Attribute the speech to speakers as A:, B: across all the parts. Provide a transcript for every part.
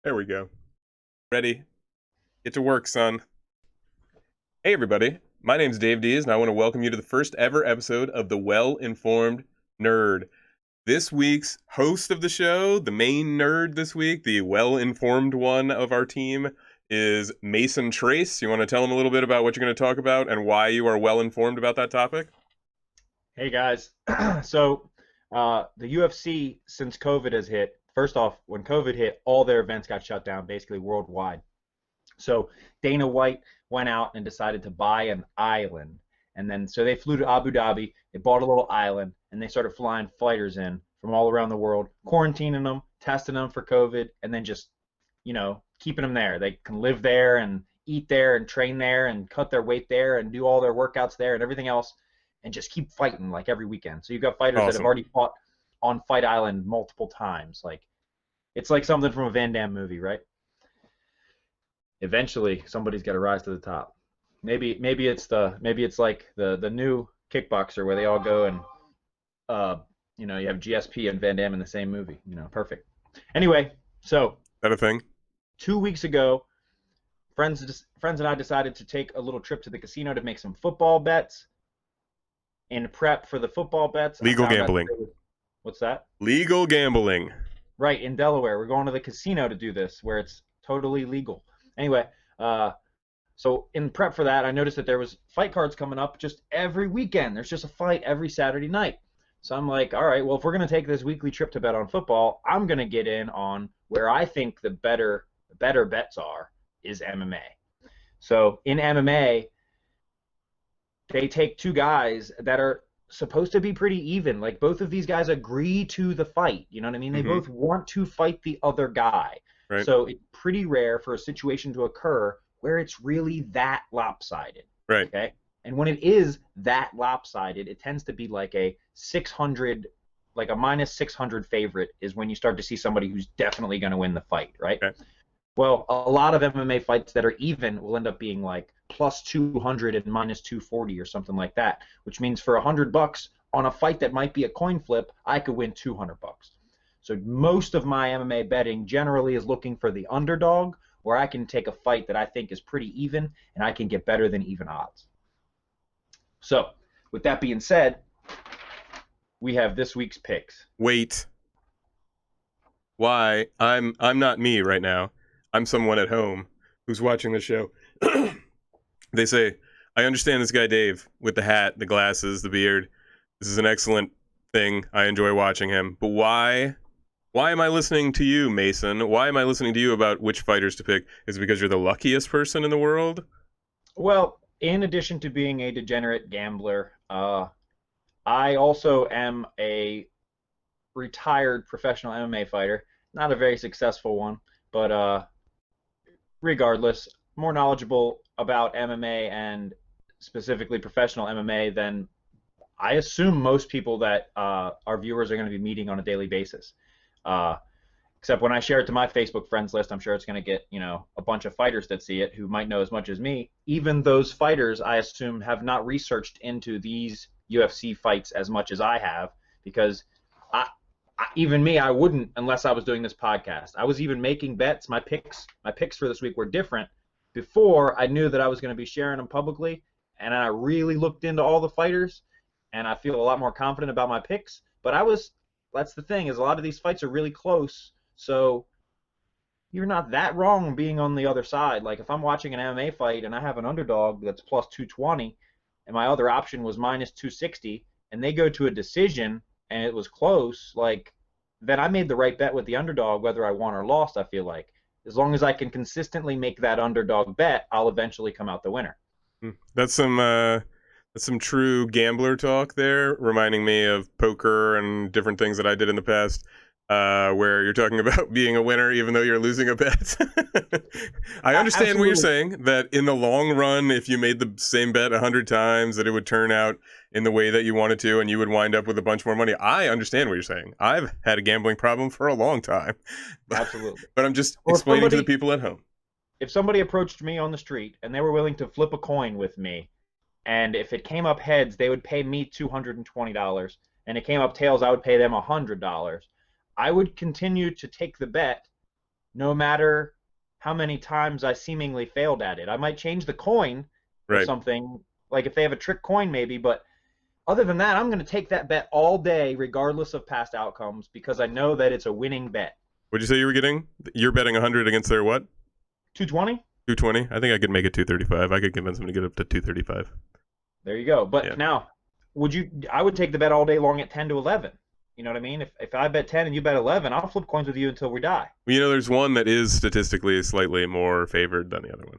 A: There we go. Ready? Get to work, son. Hey, everybody. My name's Dave Dees, and I want to welcome you to the first ever episode of The Well-Informed Nerd. This week's host of the show, the main nerd this week, the well-informed one of our team, is Mason Trace. You want to tell him a little bit about what you're going to talk about and why you are well-informed about that topic?
B: Hey guys, so the UFC, since COVID has hit, first off, when COVID hit, all their events got shut down, basically worldwide. So Dana White went out and decided to buy an island, and then so they flew to Abu Dhabi, they bought a little island, and they started flying fighters in from all around the world, quarantining them, testing them for COVID, and then just, keeping them there. They can live there and eat there and train there and cut their weight there and do all their workouts there and everything else, and just keep fighting like every weekend. So you've got fighters that have
A: Awesome.
B: already fought on Fight Island multiple times. Like it's like something from a Van Damme movie, right? Eventually, somebody's got to rise to the top. Maybe it's like the new Kickboxer where they all go and you have GSP and Van Damme in the same movie. Perfect. Anyway, so
A: That a thing?
B: 2 weeks ago, friends and I decided to take a little trip to the casino to make some football bets. In prep for the football bets,
A: Legal gambling.
B: What's that?
A: Legal gambling.
B: Right, in Delaware. We're going to the casino to do this, where it's totally legal. Anyway, so in prep for that, I noticed that there was fight cards coming up just every weekend. There's just a fight every Saturday night. So I'm like, all right, well, if we're going to take this weekly trip to bet on football, I'm going to get in on where I think the better bets is MMA. So in MMA, they take two guys that are supposed to be pretty even. Like both of these guys agree to the fight. You know what I mean? They both want to fight the other guy.
A: Right.
B: So it's pretty rare for a situation to occur where it's really that lopsided.
A: Right.
B: Okay? And when it is that lopsided, it tends to be like a 600, like a minus 600 favorite is when you start to see somebody who's definitely going to win the fight, right?
A: Okay.
B: Well, a lot of MMA fights that are even will end up being like plus 200 and minus 240 or something like that, which means for $100 on a fight that might be a coin flip, I could win $200. So most of my MMA betting generally is looking for the underdog, where I can take a fight that I think is pretty even and I can get better than even odds. So with that being said, we have this week's picks.
A: Wait. Why? I'm not me right now. I'm someone at home who's watching the show. They say, I understand this guy Dave with the hat, the glasses, the beard. This is an excellent thing. I enjoy watching him. But why am I listening to you, Mason? Why am I listening to you about which fighters to pick? Is it because you're the luckiest person in the world?
B: Well, in addition to being a degenerate gambler, I also am a retired professional MMA fighter. Not a very successful one, but regardless, more knowledgeable about MMA and specifically professional MMA than I assume most people that our viewers are going to be meeting on a daily basis. Except when I share it to my Facebook friends list, I'm sure it's going to get, a bunch of fighters that see it who might know as much as me. Even those fighters, I assume, have not researched into these UFC fights as much as I have, because even me, I wouldn't unless I was doing this podcast. I was even making bets. My picks for this week were different before I knew that I was going to be sharing them publicly, and I really looked into all the fighters, and I feel a lot more confident about my picks. But that's the thing, is a lot of these fights are really close, so you're not that wrong being on the other side. Like if I'm watching an MMA fight and I have an underdog that's plus 220 and my other option was minus 260 and they go to a decision and it was close, like then I made the right bet with the underdog whether I won or lost. I feel like as long as I can consistently make that underdog bet, I'll eventually come out the winner.
A: That's some true gambler talk there, reminding me of poker and different things that I did in the past, where you're talking about being a winner even though you're losing a bet. I understand what you're saying, that in the long run, if you made the same bet 100 times, that it would turn out in the way that you wanted to and you would wind up with a bunch more money. I understand what you're saying. I've had a gambling problem for a long time.
B: Absolutely.
A: But I'm just explaining to the people at home.
B: If somebody approached me on the street and they were willing to flip a coin with me, and if it came up heads, they would pay me $220, and it came up tails, I would pay them $100. I would continue to take the bet no matter how many times I seemingly failed at it. I might change the coin for
A: Right.
B: something, like if they have a trick coin maybe, but other than that, I'm going to take that bet all day, regardless of past outcomes, because I know that it's a winning bet.
A: What'd you say you were getting? You're betting 100 against their what?
B: 220?
A: 220? I think I could make it 235. I could convince them to get up to 235.
B: There you go.
A: Yeah.
B: But now, I would take the bet all day long at 10 to 11. You know what I mean? If I bet 10 and you bet 11, I'll flip coins with you until we die.
A: Well, there's one that is statistically slightly more favored than the other one.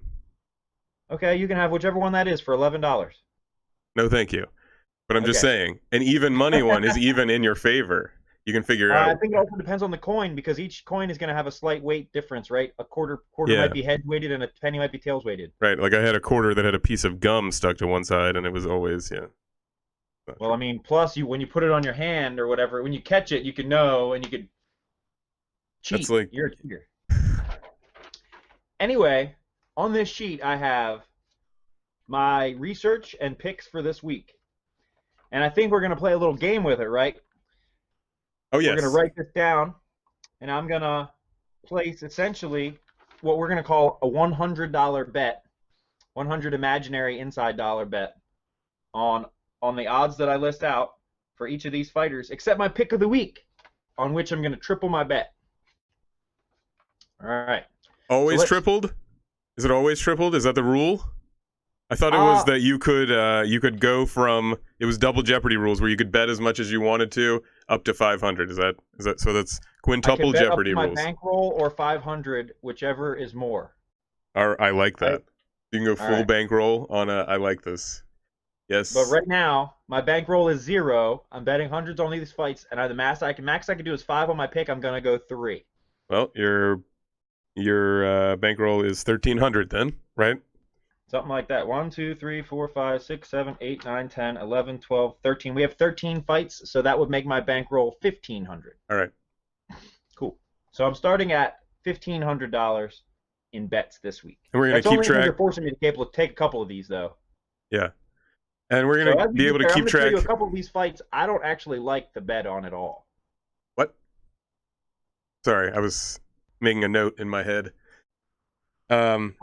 B: Okay, you can have whichever one that is for $11.
A: No, thank you. But I'm just
B: Okay.
A: saying, an even money one is even in your favor. You can figure
B: I
A: out.
B: think it also depends on the coin because each coin is going to have a slight weight difference, right? A quarter
A: Yeah,
B: might be head weighted and a penny might be tails weighted.
A: right. Like I had a quarter that had a piece of gum stuck to one side, and it was always, yeah. Not
B: Well, I
A: true.
B: mean, plus when you put it on your hand or whatever, when you catch it, you can know and you could
A: That's
B: cheat.
A: like,
B: You're a cheater. Anyway, on this sheet I have my research and picks for this week. And I think we're going to play a little game with it, right?
A: oh,
B: We're going to
A: yes.
B: write this down, and I'm going to place essentially what we're going to call a $100 bet, 100 imaginary inside dollar bet on the odds that I list out for each of these fighters, except my pick of the week, on which I'm going to triple my bet. All right. So
A: Always
B: let's.
A: tripled? Is it always tripled? Is that the rule? I thought it was
B: Uh,
A: that you could go from it was double jeopardy rules where you could bet as much as you wanted to up to 500. Is that so? That's
B: I can
A: quintuple
B: bet up to
A: jeopardy
B: my
A: rules.
B: bankroll or 500, whichever is more.
A: I like
B: Right.
A: that. You can go
B: All
A: full
B: right.
A: bankroll on a. I like this.
B: But
A: Yes.
B: right now, my bankroll is 0. I'm betting hundreds on these fights, and the max I can do is 5 on my pick. I'm gonna go 3,
A: Well, your bankroll is 1,300 then, right?
B: something like that. 1, 2, 3, 4, 5, 6, 7, 8, 9, 10, 11, 12, 13. We have 13 fights, so that would make my bankroll 1,500.
A: All right.
B: Cool. So I'm starting at $1,500 in bets this week.
A: And we're gonna
B: That's
A: keep
B: only because
A: track.
B: you're forcing me to be able to take a couple of these, though.
A: Yeah. And we're
B: So
A: gonna
B: as we
A: be able
B: get
A: to
B: there, I'm
A: keep
B: going to tell you a
A: track.
B: couple of these fights I don't actually like the bet on at all.
A: What? Sorry, I was making a note in my head. Um,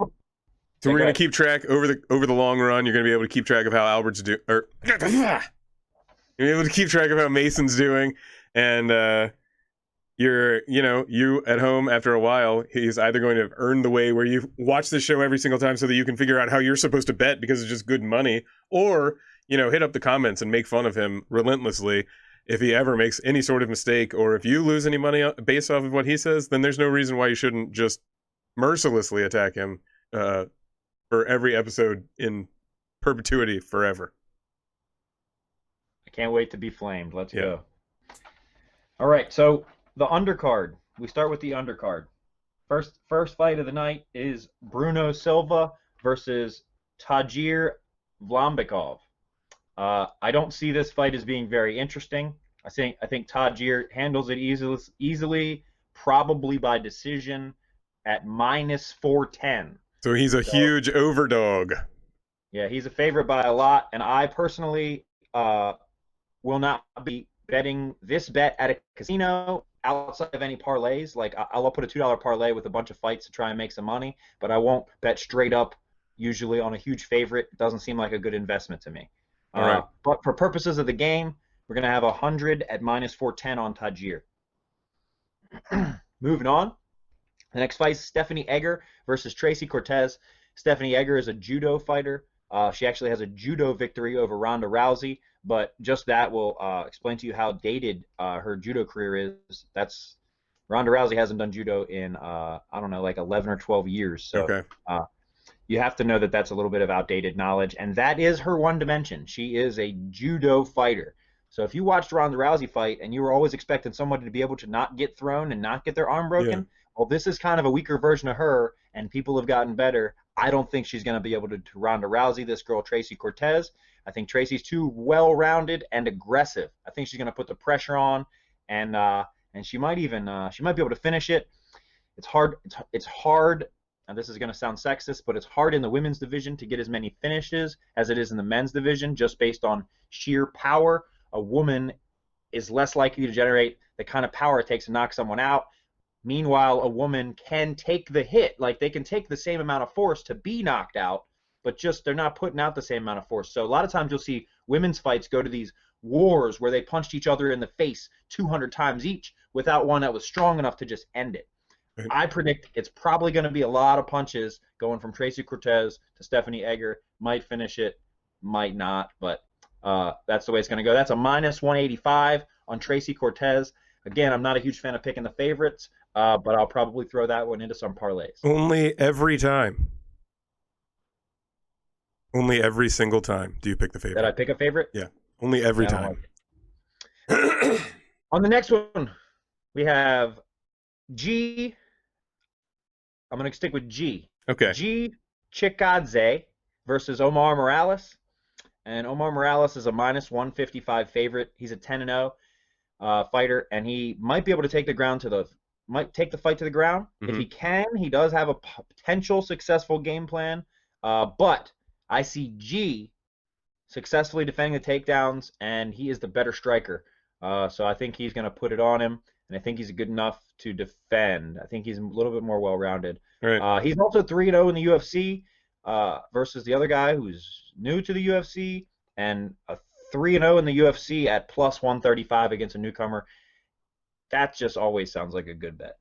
A: so
B: Yeah,
A: we're
B: go
A: gonna
B: ahead.
A: keep track over the long run. You're gonna be able to keep track of how Albert's doing, or you're gonna be able to keep track of how Mason's doing, and you at home after a while, he's either going to earn the way where you watch the show every single time so that you can figure out how you're supposed to bet because it's just good money, or hit up the comments and make fun of him relentlessly if he ever makes any sort of mistake, or if you lose any money based off of what he says, then there's no reason why you shouldn't just mercilessly attack him for every episode in perpetuity forever.
B: I can't wait to be flamed. Let's
A: Yeah.
B: go. All right, so the undercard. We start with the undercard. First fight of the night is Bruno Silva versus Tajir Vlambikov. I don't see this fight as being very interesting. I think Tajir handles it easily, probably by decision at minus 410.
A: So he's a
B: So
A: huge overdog.
B: yeah, he's a favorite by a lot, and I personally will not be betting this bet at a casino outside of any parlays. Like I'll put a $2 parlay with a bunch of fights to try and make some money, but I won't bet straight up. Usually on a huge favorite, it doesn't seem like a good investment to me.
A: All right.
B: But for purposes of the game, we're gonna have 100 at minus 410 on Tajir. Moving on, the next fight is Stephanie Egger versus Tracy Cortez. Stephanie Egger is a judo fighter. She actually has a judo victory over Ronda Rousey, but just that will explain to you how dated her judo career is. That's Ronda Rousey hasn't done judo in I don't know, like 11 or 12 years. So
A: Okay.
B: you have to know that that's a little bit of outdated knowledge, and that is her one dimension. She is a judo fighter. So if you watched Ronda Rousey fight and you were always expecting somebody to be able to not get thrown and not get their arm
A: Yeah.
B: broken, well, this is kind of a weaker version of her, and people have gotten better. I don't think she's going to be able to Ronda Rousey this girl, Tracy Cortez. I think Tracy's too well-rounded and aggressive. I think she's going to put the pressure on, and she might be able to finish it. It's hard. It's hard. And this is going to sound sexist, but it's hard in the women's division to get as many finishes as it is in the men's division, just based on sheer power. A woman is less likely to generate the kind of power it takes to knock someone out. Meanwhile, a woman can take the hit. Like they can take the same amount of force to be knocked out, but just they're not putting out the same amount of force. So a lot of times you'll see women's fights go to these wars where they punched each other in the face 200 times each without one that was strong enough to just end it.
A: Right.
B: I predict it's probably going to be a lot of punches going from Tracy Cortez to Stephanie Egger. Might finish it, might not, but that's the way it's going to go. That's a minus 185 on Tracy Cortez. Again, I'm not a huge fan of picking the favorites, but I'll probably throw that one into some parlays.
A: Only every time. Only every single time do you pick the favorite.
B: Did I pick a favorite?
A: Yeah, only every
B: I don't
A: time.
B: like it. On the next one, we have G. I'm going to stick with G.
A: Okay.
B: G. Chikadze versus Omar Morales. And Omar Morales is a minus 155 favorite. He's a 10-0 fighter, and he might be able to take the fight to the ground.
A: Mm-hmm.
B: If he can, he does have a potential successful game plan. But I see G successfully defending the takedowns, and he is the better striker. So I think he's going to put it on him, and I think he's good enough to defend. I think he's a little bit more well-rounded.
A: Right.
B: He's also 3-0 in the UFC versus the other guy who's new to the UFC, and a 3-0 in the UFC at plus 135 against a newcomer. That just always sounds like a good bet.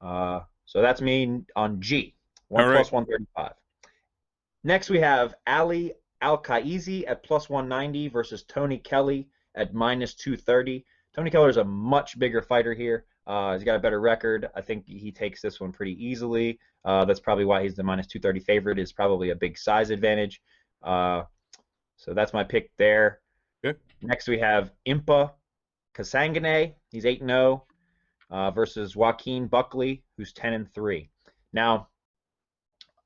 B: So that's me on G. Plus 135. Next we have Ali Al-Qaizi at plus 190 versus Tony Kelly at minus 230. Tony Keller is a much bigger fighter here. He's got a better record. I think he takes this one pretty easily. That's probably why he's the minus 230 favorite. Is probably a big size advantage. So that's my pick there.
A: Okay.
B: Next we have Impa Kasangane. He's 8-0 versus Joaquin Buckley, who's 10-3. Now,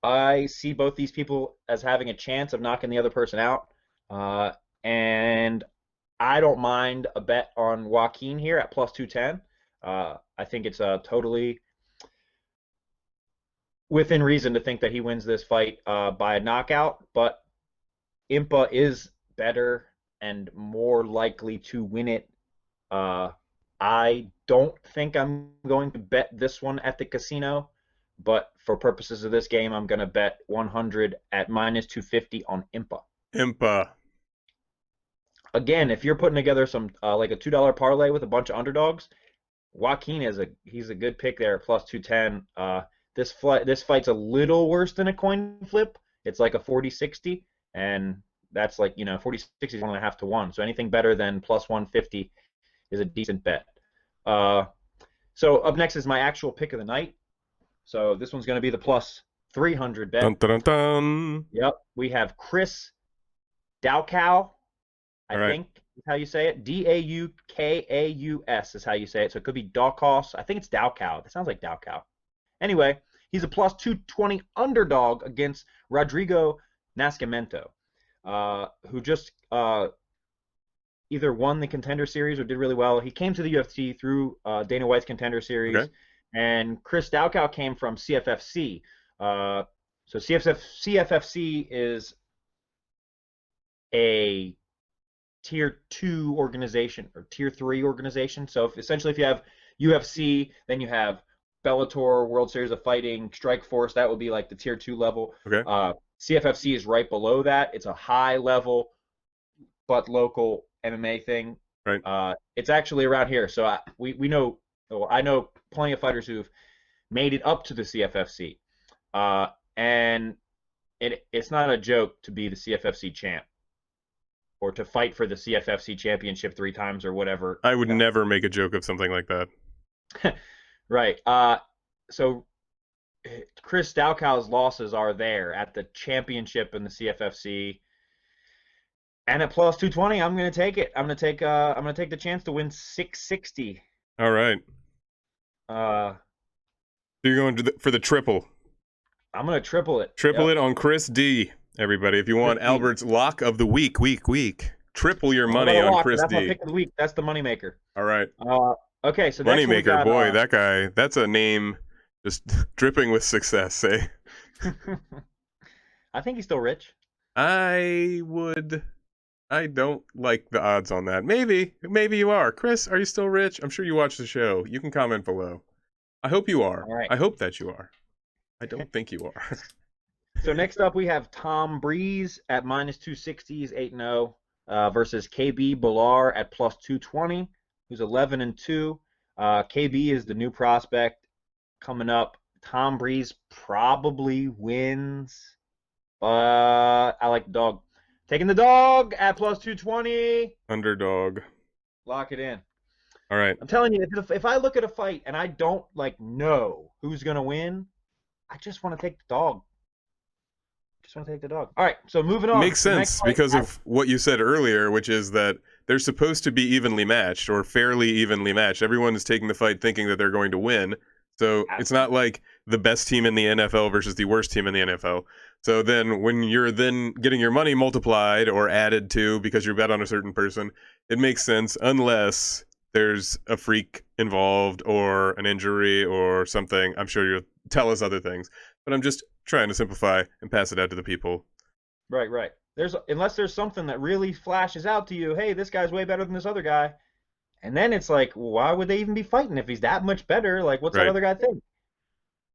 B: I see both these people as having a chance of knocking the other person out, and I don't mind a bet on Joaquin here at plus 210. I think it's totally within reason to think that he wins this fight by a knockout, but Impa is better and more likely to win it. I don't think I'm going to bet this one at the casino, but for purposes of this game, I'm going to bet 100 at minus 250 on Impa.
A: Impa.
B: Again, if you're putting together some like a $2 parlay with a bunch of underdogs, Joaquin he's a good pick there at plus 210. This fight's a little worse than a coin flip. It's like a 40-60, and that's like 40-60 is 1.5 to 1. So anything better than plus 150 is a decent bet. So up next is my actual pick of the night. So this one's going to be the plus 300 bet.
A: Dun, dun, dun, dun.
B: Yep, we have Chris Daukaus. I think is how you say it. Daukaus is how you say it. So it could be Daukaus. I think it's Daukaus. It sounds like Daukaus. Anyway, he's a plus 220 underdog against Rodrigo Nascimento, who just either won the Contender Series or did really well. He came to the UFC through Dana White's Contender Series,
A: Okay.
B: and Chris Daukaus came from CFFC. So CFFC is a tier 2 organization or tier 3 organization. So essentially if you have UFC, then you have Bellator, World Series of Fighting, Strikeforce, that would be like the tier 2 level.
A: Okay.
B: CFFC is right below that. It's a high level but local MMA thing.
A: Right.
B: It's actually around here. So we know, I know plenty of fighters who've made it up to the CFFC. And it's not a joke to be the CFFC champ, or to fight for the CFFC championship 3 times or whatever.
A: I would never make a joke of something like that.
B: Right. So Chris Daukaus' losses are there at the championship in the CFFC, and at plus 220, I'm going to take it. I'm going to take the chance to win 660.
A: All right. So you're going for the triple.
B: I'm going to triple it.
A: Triple it on Chris D. Everybody, if you want Albert's lock of the week, triple your money on Chris
B: That's
A: D.
B: my pick of the week. That's the moneymaker.
A: All right.
B: Okay, so
A: Moneymaker, boy, that guy, that's a name just dripping with success, eh?
B: I think he's still rich.
A: I don't like the odds on that. Maybe you are. Chris, are you still rich? I'm sure you watch the show. You can comment below. I hope you are.
B: All right.
A: I hope that you are. I don't think you are.
B: So next up, we have Tom Breeze at -260, he's 8-0, versus KB Billar at +220, who's 11-2. KB is the new prospect coming up. Tom Breeze probably wins, but I like the dog. Taking the dog at +220.
A: Underdog.
B: Lock it in.
A: All right.
B: I'm telling you, if I look at a fight and I don't know who's gonna win, I just want to take the dog. Just want to take the dog. All right, so moving on.
A: Makes sense because of what you said earlier, which is that they're supposed to be evenly matched or fairly evenly matched. Everyone is taking the fight thinking that they're going to win. So it's not like the best team in the NFL versus the worst team in the NFL. So then when you're then getting your money multiplied or added to because you bet on a certain person, it makes sense unless there's a freak involved or an injury or something. I'm sure you'll tell us other things, but I'm just trying to simplify and pass it out to the people.
B: Right. Unless there's something that really flashes out to you, hey, this guy's way better than this other guy. And then it's like, well, why would they even be fighting if he's that much better? Like, what's that other guy think?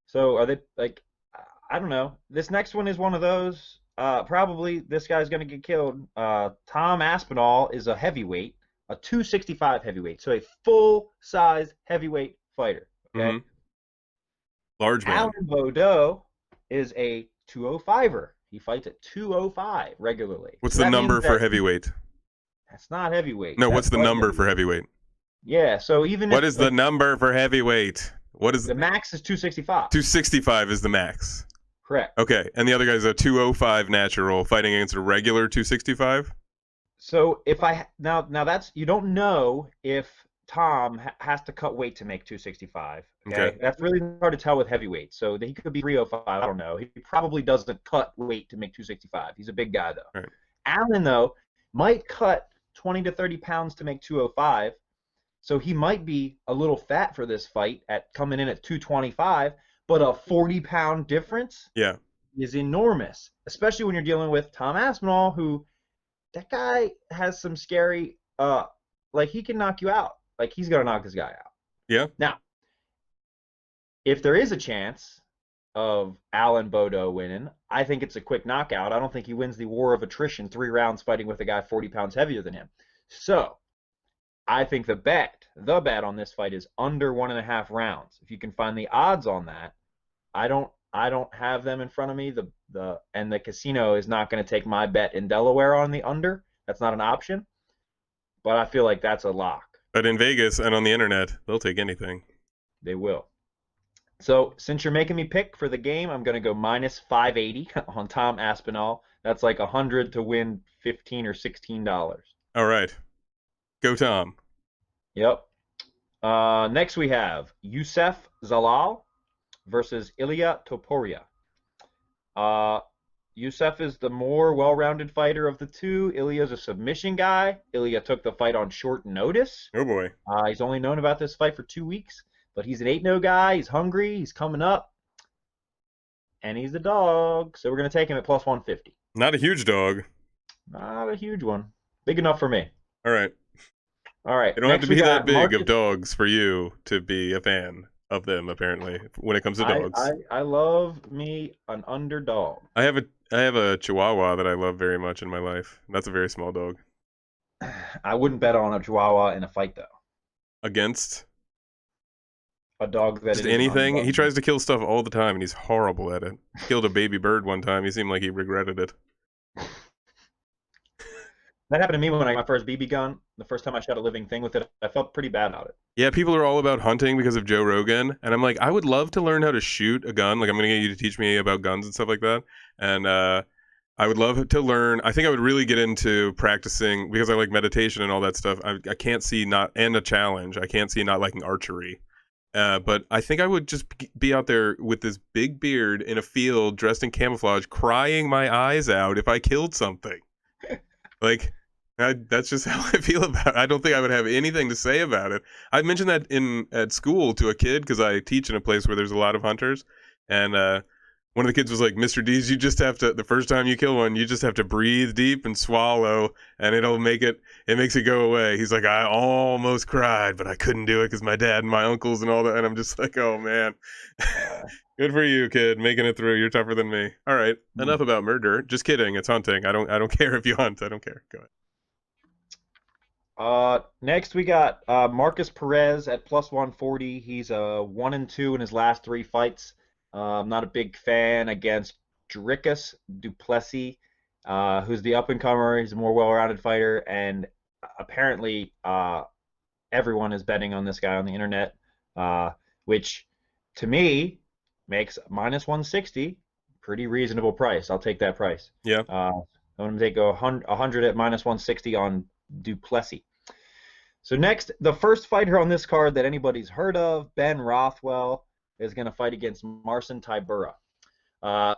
B: So are they like, I don't know. This next one is one of those. Probably this guy's going to get killed. Tom Aspinall is a heavyweight, a 265 heavyweight. So a full-size heavyweight fighter. Okay.
A: Mm-hmm. Large man.
B: Alan Baudot is a 205er. He fights at 205 regularly.
A: What's the number for heavyweight?
B: That's not heavyweight.
A: No, what's the number for heavyweight?
B: Yeah, so even
A: what is the number for heavyweight? What is
B: the max is 265.
A: 265 is the max.
B: Correct.
A: Okay, and the other guy's a 205 natural fighting against a regular 265.
B: So if now that's you don't know if Tom has to cut weight to make 265. Okay, that's really hard to tell with heavyweight. So he could be 305. I don't know. He probably doesn't cut weight to make 265. He's a big guy though.
A: Right.
B: Allen though might cut 20 to 30 pounds to make 205. So he might be a little fat for this fight at coming in at 225, but a 40-pound difference is enormous, especially when you're dealing with Tom Aspinall, who that guy has some scary, like he can knock you out. Like he's going to knock this guy out.
A: Yeah.
B: Now, if there is a chance of Alan Baudot winning, I think it's a quick knockout. I don't think he wins the war of attrition 3 rounds fighting with a guy 40 pounds heavier than him. So I think the bet on this fight is under 1.5 rounds. If you can find the odds on that, I don't have them in front of me. The casino is not going to take my bet in Delaware on the under. That's not an option. But I feel like that's a lock.
A: But in Vegas and on the internet, they'll take anything.
B: They will. So since you're making me pick for the game, I'm going to go -580 on Tom Aspinall. That's like 100 to win $15 or $16.
A: All right. Go Tom.
B: Yep. Next we have Youssef Zalal versus Ilia Topuria. Youssef is the more well-rounded fighter of the two. Ilya's a submission guy. Ilia took the fight on short notice.
A: Oh boy.
B: He's only known about this fight for 2 weeks, but he's an 8-0 guy. He's hungry. He's coming up. And he's a dog, so we're going to take him at +150.
A: Not a huge dog.
B: Not a huge one. Big enough for me.
A: All right.
B: All right.
A: They don't have to be that big of dogs for you to be a fan of them, apparently, when it comes to dogs.
B: I love me an underdog.
A: I have a Chihuahua that I love very much in my life. That's a very small dog.
B: I wouldn't bet on a Chihuahua in a fight, though.
A: Against?
B: A dog that
A: just anything? He tries to kill stuff all the time, and he's horrible at it. He killed a baby bird one time. He seemed like he regretted it.
B: That happened to me when I got my first BB gun. The first time I shot a living thing with it, I felt pretty bad about it.
A: Yeah, people are all about hunting because of Joe Rogan, and I'm like, I would love to learn how to shoot a gun. Like, I'm going to get you to teach me about guns and stuff like that. And I would love to learn. I think I would really get into practicing because I like meditation and all that stuff. I can't see not, and a challenge. I can't see not liking archery. But I think I would just be out there with this big beard in a field dressed in camouflage, crying my eyes out if I killed something. Like, that's just how I feel about it. I don't think I would have anything to say about it. I mentioned that at school to a kid because I teach in a place where there's a lot of hunters. And one of the kids was like, "Mr. Dees, you just have to, the first time you kill one, you just have to breathe deep and swallow, and it makes it go away." He's like, "I almost cried, but I couldn't do it because my dad and my uncles and all that." And I'm just like, "Oh man,
B: Uh,
A: good for you, kid, making it through. You're tougher than me." All right, enough about murder. Just kidding. It's hunting. I don't care if you hunt. I don't care. Go ahead.
B: Next we got Marcus Perez at plus 140. He's 1-2 in his last three fights. I'm not a big fan against Dricus Duplessis, who's the up and comer. He's a more well-rounded fighter, and apparently everyone is betting on this guy on the internet, which to me makes minus 160 pretty reasonable price. I'll take that price.
A: Yeah.
B: I'm going to take 100 at minus 160 on Duplessis. So next, the first fighter on this card that anybody's heard of, Ben Rothwell, is going to fight against Marcin Tybura.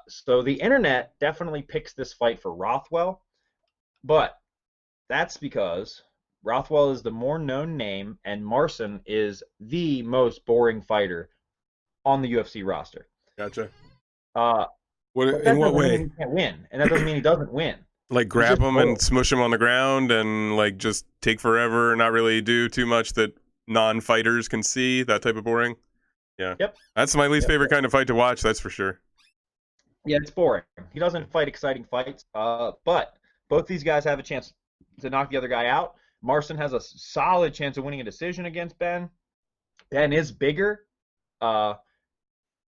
B: So the internet definitely picks this fight for Rothwell, but that's because Rothwell is the more known name, and Marcin is the most boring fighter on the UFC roster.
A: Gotcha.
B: But
A: What,
B: that
A: in what
B: doesn't mean
A: way?
B: he can't win, and that doesn't mean he doesn't win.
A: Like
B: He's
A: grab
B: just
A: him
B: boring.
A: and smush him on the ground and like just take forever, not really do too much that non-fighters can see, that type of boring. Yeah.
B: Yep.
A: That's my least
B: Yep.
A: favorite kind of fight to watch, that's for sure.
B: Yeah, it's boring. He doesn't fight exciting fights, but both these guys have a chance to knock the other guy out. Marcin has a solid chance of winning a decision against Ben. Ben is bigger.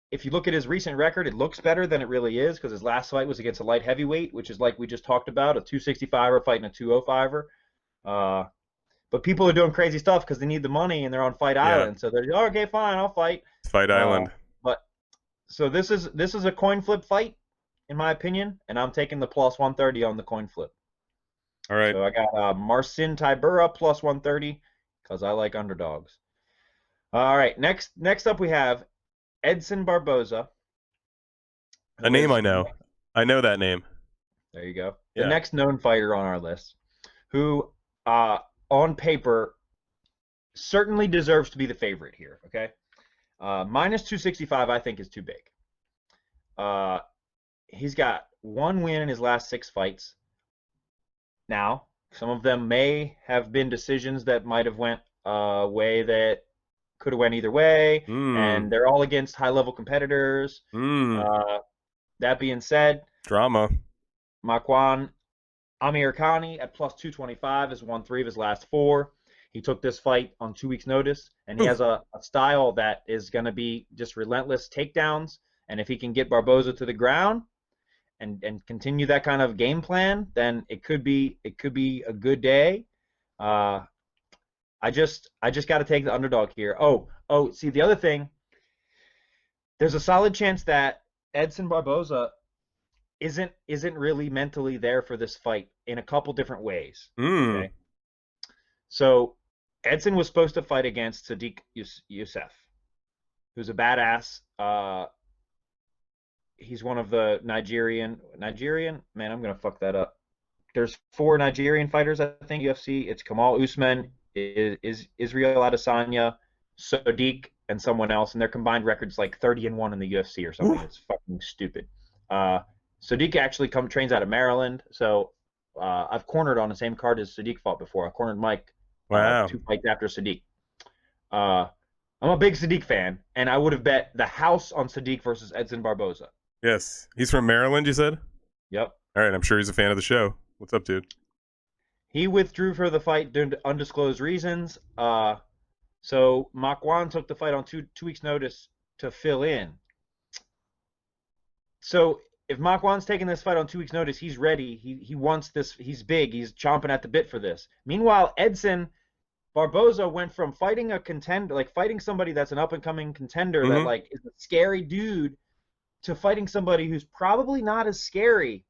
B: If you look at his recent record, it looks better than it really is because his last fight was against a light heavyweight, which is like we just talked about, a 265er fighting a 205er. But people are doing crazy stuff because they need the money and they're on Fight Island. So they're oh, okay, fine, I'll fight.
A: Fight Island.
B: But so this is a coin flip fight, in my opinion, and I'm taking the plus 130 on the coin flip.
A: All right.
B: So I got Marcin Tybura plus 130 because I like underdogs. All right, next up we have Edson Barboza.
A: A name I know. I know that name.
B: There you go.
A: Yeah.
B: The next known fighter on our list, who on paper certainly deserves to be the favorite here. Okay, minus 265 I think is too big. He's got one win in his last 6 fights. Now, some of them may have been decisions that might have went a way that could have went either way, and they're all against high-level competitors. That being said,
A: drama.
B: Makwan Amirkhani at plus 225 has won 3 of his last 4. He took this fight on 2 weeks' notice, and he has a style that is going to be just relentless takedowns. And if he can get Barboza to the ground and continue that kind of game plan, then it could be a good day. I just got to take the underdog here. Oh, see, the other thing, there's a solid chance that Edson Barboza isn't really mentally there for this fight in a couple different ways. Okay? So Edson was supposed to fight against Sadiq Youssef, who's a badass. He's one of the Nigerian. Man, I'm gonna fuck that up. There's 4 Nigerian fighters, I think, UFC. It's Kamal Usman, is Israel Adesanya, Sadiq, and someone else, and their combined record's like 30-1 in the UFC or something. It's fucking stupid. Sadiq actually trains out of Maryland, so I've cornered on the same card as Sadiq fought before. I cornered Mike 2 fights after Sadiq. I'm a big Sadiq fan, and I would have bet the house on Sadiq versus Edson Barboza.
A: Yes. He's from Maryland, you said?
B: Yep.
A: All right, I'm sure he's a fan of the show. What's up, dude?
B: He withdrew for the fight due to undisclosed reasons. So Makwan took the fight on two weeks' notice to fill in. So if Makwan's taking this fight on 2 weeks' notice, he's ready. He wants this. He's big. He's chomping at the bit for this. Meanwhile, Edson Barboza went from fighting a contender, like fighting somebody that's an up-and-coming contender that like is a scary dude, to fighting somebody who's probably not as scary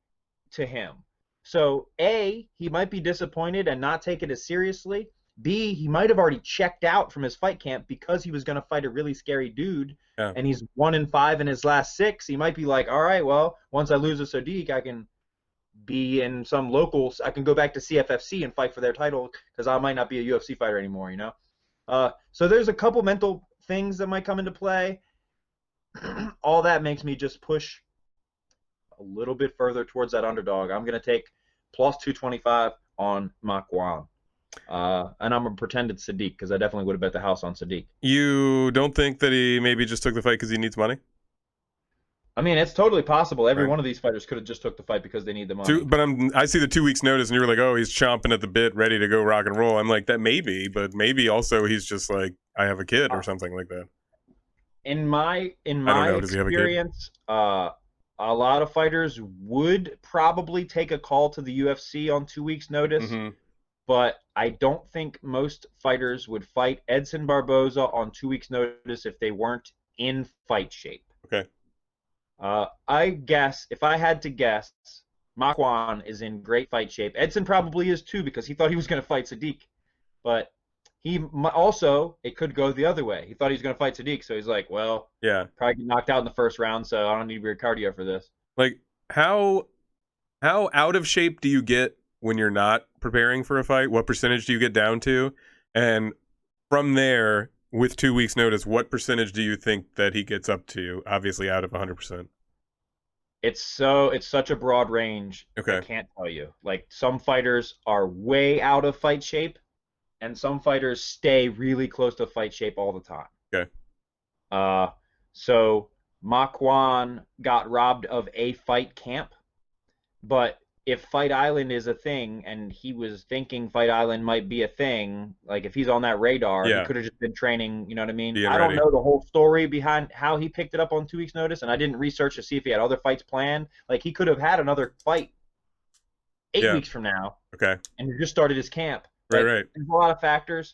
B: to him. So A, he might be disappointed and not take it as seriously. B, he might have already checked out from his fight camp because he was going to fight a really scary dude, and he's 1-5 in his last 6. He might be like, all right, well, once I lose to Sadiq, I can be in some locals. I can go back to CFFC and fight for their title because I might not be a UFC fighter anymore, you know? So there's a couple mental things that might come into play. All that makes me just push a little bit further towards that underdog. I'm going to take plus 225 on Makwan. And I'm going to pretend it's Sadiq because I definitely would have bet the house on Sadiq.
A: You don't think that he maybe just took the fight because he needs money?
B: I mean, it's totally possible. Every
A: Right.
B: one of these fighters could have just took the fight because they need the money.
A: But I see the 2 weeks notice, and you were like, oh, he's chomping at the bit, ready to go rock and roll. I'm like, that maybe, but maybe also he's just like, I have a kid or something like that.
B: In my
A: I don't know. Does he have a kid?
B: experience, a lot of fighters would probably take a call to the UFC on 2 weeks' notice,
A: Mm-hmm.
B: but I don't think most fighters would fight Edson Barboza on 2 weeks' notice if they weren't in fight shape.
A: Okay.
B: I guess, if I had to guess, Makwan is in great fight shape. Edson probably is too because he thought he was going to fight Sadiq. But he also, it could go the other way. He thought he was going to fight Sadiq, so he's like, well,
A: Yeah.
B: probably get knocked out in the first round, so I don't need weird cardio for this.
A: Like, how out of shape do you get when you're not preparing for a fight? What percentage do you get down to? And from there, with 2 weeks notice, what percentage do you think that he gets up to? Obviously out of 100%.
B: It's such a broad range.
A: Okay.
B: I can't tell you. Like, some fighters are way out of fight shape, and some fighters stay really close to fight shape all the time.
A: Okay.
B: So Makwan got robbed of a fight camp, but if Fight Island is a thing and he was thinking Fight Island might be a thing, like if he's on that radar,
A: Yeah.
B: he could have just been training, you know what I mean?
A: Being
B: I don't
A: ready.
B: know the whole story behind how he picked it up on 2 weeks' notice, and I didn't research to see if he had other fights planned. Like, he could have had another fight 8
A: Yeah.
B: weeks from now,
A: Okay.
B: and he just started his camp.
A: Right,
B: Like,
A: right.
B: There's a lot of factors.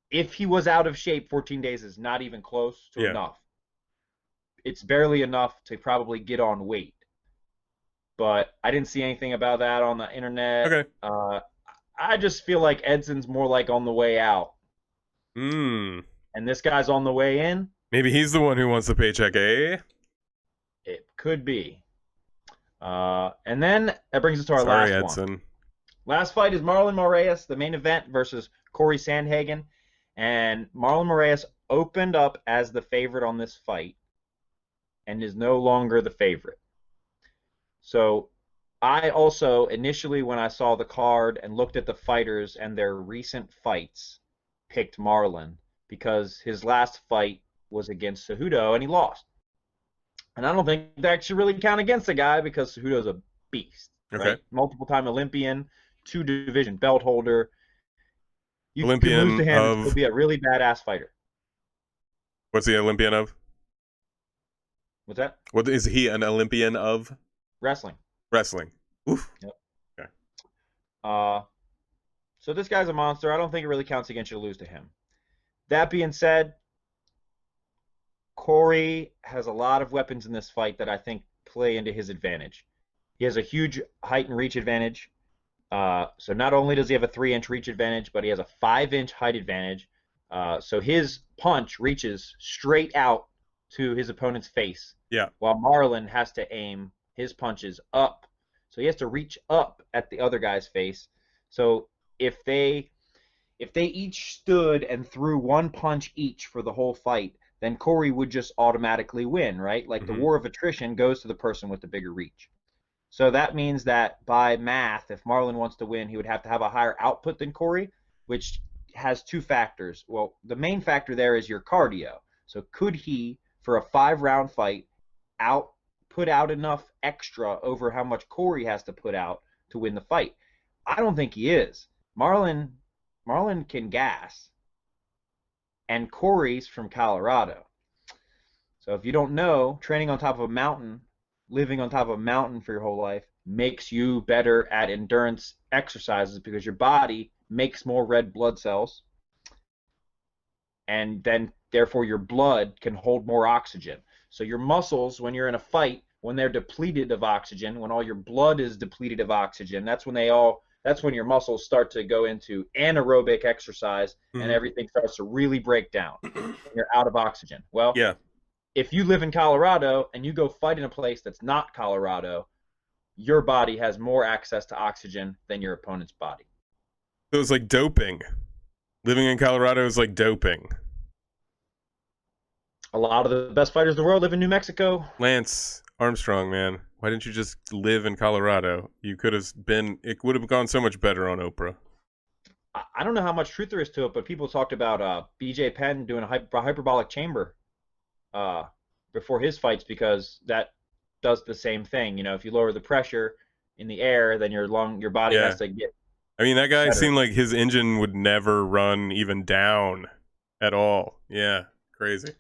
B: If he was out of shape, 14 days is not even close to
A: Yeah.
B: enough. It's barely enough to probably get on weight. But I didn't see anything about that on the internet.
A: Okay.
B: I just feel like Edson's more like on the way out,
A: Hmm.
B: and this guy's on the way in.
A: Maybe he's the one who wants the paycheck, eh?
B: It could be. And then that brings us to our
A: Sorry,
B: last
A: Edson.
B: one. Last fight is Marlon Moraes, the main event, versus Corey Sandhagen. And Marlon Moraes opened up as the favorite on this fight and is no longer the favorite. So I also, initially, when I saw the card and looked at the fighters and their recent fights, picked Marlon because his last fight was against Cejudo and he lost. And I don't think that should really count against the guy because Cejudo's a beast.
A: Okay.
B: Right? Multiple-time Olympian, 2-division belt holder. You can
A: Olympian
B: lose to him and
A: of-
B: still be a really badass fighter.
A: What's he Olympian of?
B: What's that?
A: What is he an Olympian of?
B: Wrestling.
A: Wrestling. Oof.
B: So this guy's a monster. I don't think it really counts against you to lose to him. That being said, Corey has a lot of weapons in this fight that I think play into his advantage. He has a huge height and reach advantage. So not only does he have a 3-inch reach advantage, but he has a 5-inch height advantage. So his punch reaches straight out to his opponent's face.
A: Yeah.
B: While Marlon has to aim his punches up. So he has to reach up at the other guy's face. So if they each stood and threw one punch each for the whole fight, then Corey would just automatically win, right? Like the war of attrition goes to the person with the bigger reach. So that means that by math, if Marlon wants to win, he would have to have a higher output than Corey, which has two factors. Well, the main factor there is your cardio. So could he, for a 5-round fight, put out enough extra over how much Corey has to put out to win the fight? I don't think he is. Marlon can gas, and Corey's from Colorado. So if you don't know, training on top of a mountain, living on top of a mountain for your whole life makes you better at endurance exercises because your body makes more red blood cells, and then therefore your blood can hold more oxygen. So your muscles, when you're in a fight, when they're depleted of oxygen, when all your blood is depleted of oxygen, that's when your muscles start to go into anaerobic exercise and everything starts to really break down when you're out of oxygen. Well,
A: Yeah.
B: if you live in Colorado and you go fight in a place that's not Colorado, your body has more access to oxygen than your opponent's body.
A: So it's like doping. Living in Colorado is like doping.
B: A lot of the best fighters in the world live in New Mexico.
A: Lance, Armstrong, man. Why didn't you just live in Colorado? You could have been. It would have gone so much better on Oprah.
B: I don't know how much truth there is to it, but people talked about BJ Penn doing a hyperbolic chamber uh, before his fights because that does the same thing. You know, if you lower the pressure in the air, then your body
A: Yeah.
B: has to get
A: I mean, that guy
B: better.
A: seemed like his engine would never run even down at all. Yeah, crazy.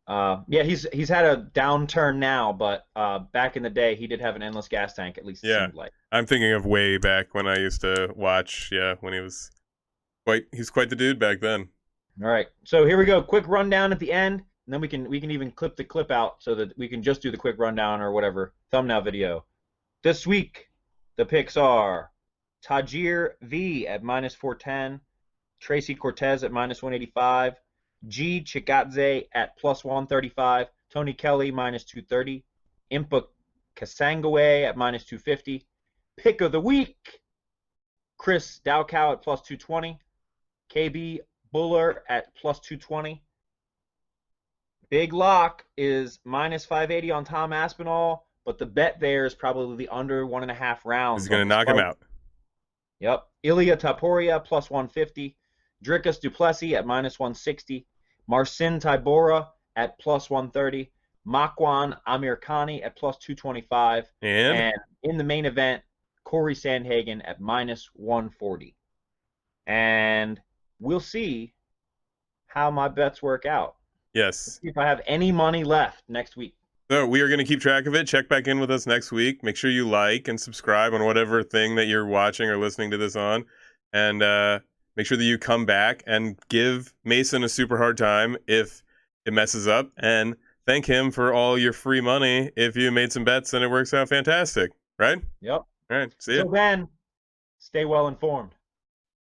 B: Yeah, he's had a downturn now, but back in the day, he did have an endless gas tank. At least it
A: Yeah,
B: seemed like.
A: I'm thinking of way back when I used to watch. Yeah, when he's quite the dude back then.
B: All right, so here we go. Quick rundown at the end, and then we can even clip the clip out so that we can just do the quick rundown or whatever thumbnail video. This week, the picks are Tajir V at -410, Tracy Cortez at -185, G Chikadze at +135, Tony Kelly -230, Impa Kasangawe at -250. Pick of the week, Chris Dowcow at +220, KB Buller at +220. Big lock is -580 on Tom Aspinall, but the bet there is probably the under 1.5
A: He's
B: rounds on
A: gonna
B: his
A: knock him
B: fight.
A: out.
B: Yep. Ilya Taporia +150. Dricus Duplessis at -160. Marcin Tybura at +130. Makwan Amirkhani at +225.
A: And
B: And in the main event, Corey Sandhagen at -140. And we'll see how my bets work out.
A: yes,
B: See if I have any money left next week.
A: so we are going to keep track of it. Check back in with us next week. Make sure you like and subscribe on whatever thing that you're watching or listening to this on. And make sure that you come back and give Mason a super hard time if it messes up. And thank him for all your free money if you made some bets and it works out fantastic. Right?
B: Yep.
A: All right. See ya.
B: Till then, stay well informed.